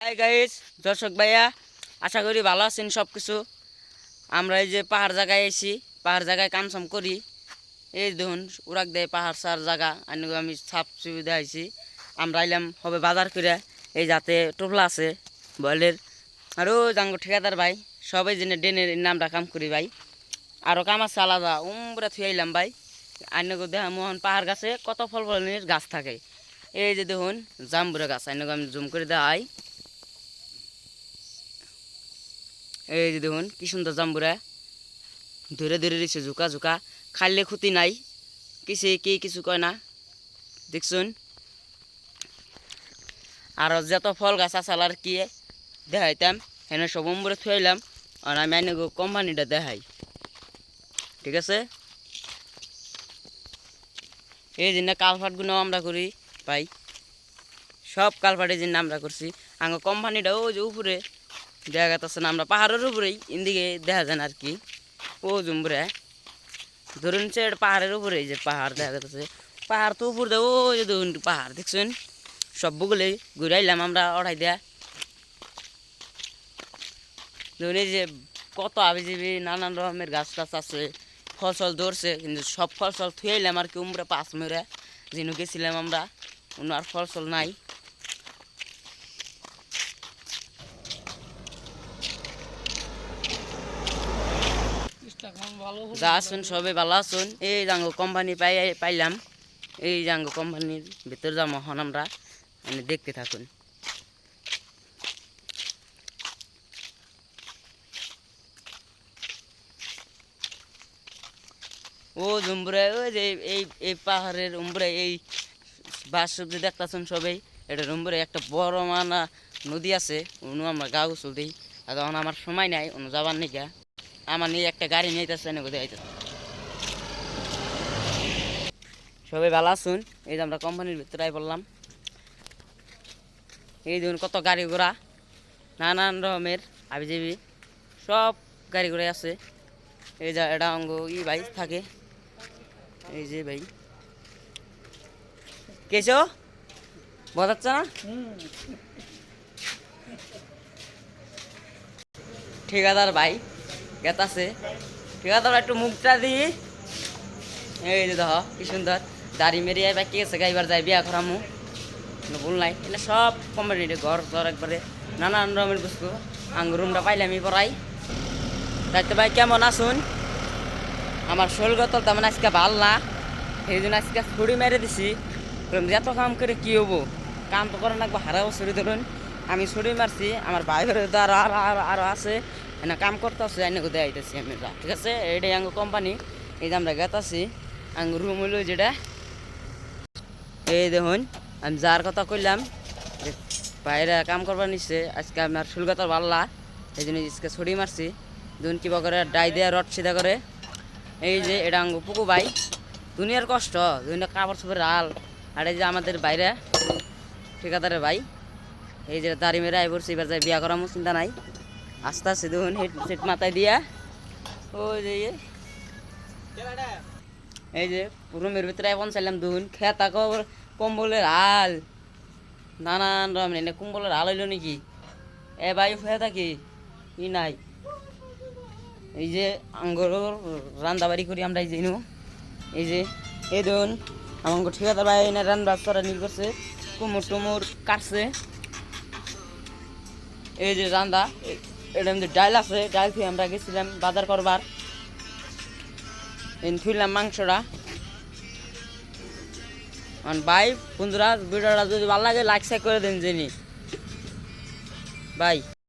Hi guys, দর্শক ভাইয়া, আশা করি ভালো আছেন সব কিছু। আমরা এই যে পাহাড় জায়গায় এসি, পাহাড় জায়গায় কামসাম করি। এই দেখুন উড়াক দেয় পাহাড় সার জায়গা আমি সাপ সুবিধা আইছি। আমরা আইলাম হবে বাজার করে, এই যাতে টোপলা আছে বয়েলের আরও জাঙ্গ ঠিকাদার ভাই সবাই জেনে ডেনের নামটা কাম করি ভাই। আরও কাম আছে আলাদা উমরা থুয়ে আইলাম ভাই। আইনগো দেখা মোহন পাহাড় গাছে কত ফল ফলনের গাছ থাকে। এই যে দেখুন জাম্বুরা গাছ, আইনগো আমি জুম করে দেখাই। এই যে দেখুন কি সুন্দর জাম্বুরা ধরে ধরে দিচ্ছে ঝুঁকা ঝুঁকা, খাইলে ক্ষতি নাই, কিছু কয় না দেখছুন। আর যত ফল গাছ আসাল আর কি দেখাইতাম হেন সব উম্বরে থুয়াইলাম। আর আমি আইনে কোম্পানিটা দেখাই, ঠিক আছে। এই জন্য কালফাটগুলো আমরা করি ভাই, সব কালফাটের জন্য আমরা করছি। আঙ্গ কোম্পানিটা ও যে উপরে দেখা যাচ্ছে না, আমরা পাহাড়ের উপরেই ইন্দিকে দেখা যায় না আর কি। ও জুম্বরে ধরুন পাহাড়ের উপরেই যে পাহাড় দেখা যাচ্ছে, পাহাড় তো উপর দেয়। ও যে ধরুন পাহাড় দেখছেন, সবগুলোই ঘুরাইলাম আমরা ওড়াই দেয়া। ধরুন এই যে কত আবিজিবি নানান রকমের গাছ টাছ আছে, ফল ফল ধরছে, কিন্তু সব ফল ফল থুয়াইলাম আর কি উমরা পাঁচ মেরে যেন গেছিলাম আমরা, অন্য আর ফল ফল নাই। যা আসুন সবাই ভালো আসুন। এই জাঙ্গ কোম্পানি পাইলাম, এই জাঙ্গ কোম্পানির ভিতর যাবো এখন আমরা, মানে দেখতে থাকুন। ও জুম্বুরে ওই যে এই এই পাহাড়ের উম্বরে এই বাস সবজি দেখতেছেন সবাই, এটার উম্বরে একটা বড় মানা নদী আছে, অন্য আমরা গা গোসল দিই। আর তখন আমার সময় নাই অন্য যাবার নিকা, আমার নিয়ে একটা গাড়ি নিয়ে যাচ্ছে না কোথায় আইতেছে। সবাই ভালো আসুন। এই যে আমরা কোম্পানির ভিতরে বললাম, এই দেখুন কত গাড়ি ঘোড়া নানান রকমের আবিজাবি সব গাড়ি ঘোড়া আছে। এই যে এটা অঙ্গ ই ভাই থাকে, এই যে ভাই কেছো বোঝাচ্ছে না, ঠিকাদার ভাই গেতাছে। ঠিকাদার একটু মুখটা দিই। এই যে দেখ কি সুন্দর দাড়ি মেরে বা কে আছে গাইবার যায় বিয়া করামু, ভুল নাই। এটা সব কোম্পানির ঘর ঘর একবারে নানান রকমের বস্তু। আঙ্গুর রুমটা পাইলে আমি পড়াই। তাইতে ভাই কেমন আসুন? আমার শরীরগত তেমন আজকে ভাল না, সেই জন্য আজকে ছুরি মেরে দিছি। এত কাম করে কি হবো, কাম তো করে নাকবো হারাও ছুরি ধরুন। আমি ছুরি মারছি, আমার ভাই তো আরো আছে এনে কাম করতে আছে, এনে কোথায় আইতেছি আমি, ঠিক আছে। এইটাই আঙ্গ কোম্পানি, এই যে আমরা গেতাছি আঙ্গুর রুম হইলো যেটা। এই দেখুন আমি যার কথা কইলাম বাইরে কাম করবার নিচ্ছে, আজকে আমার শুলগাতার পাল্লা, এই জন্য আজকে ছড়ি মারছি। দুন কিবা করে ডাই দেয়া রড সিধা করে। এই যে এটা আঙ্গু পুকু ভাই, দুনিয়ার কষ্ট, দুনিয়া কাপড় চোপড়ের হাল। আর এই যে আমাদের বাইরে ঠিকাদারের ভাই, এই যে দাড়ি মেরে আই পড়ছি, এবার যাই বিয়া করামো চিন্তা নাই। আস্তে আস্তে দেখুন হেড সেট মাথায় দিয়া। ওই যে এই যে রুমের ভিতরে এখন চাইলাম দেখুন খেতা কম্বলের হাল নানান রকম। এনে কম্বলের হাল হইল নাকি এ ভাই হয়ে থাকি ই নাই। এই যে আঙ্গুর রান্দাবাড়ি করি আমরা, এই যে এই যে এই দেখুন আমার ঠিকাদার ভাই এনে রান্না করা নি করছে, কুমুর টুমুর কাটছে। এই যে রান্দা, এটা মধ্যে ডাল আছে, ডাল খেয়ে আমরা গেছিলাম বাজার করবার, থুইলাম মাংসটা। ভাই বন্ধুরা ভিডিওটা যদি ভালো লাগে লাইক শেয়ার করে দেন জেনি ভাই।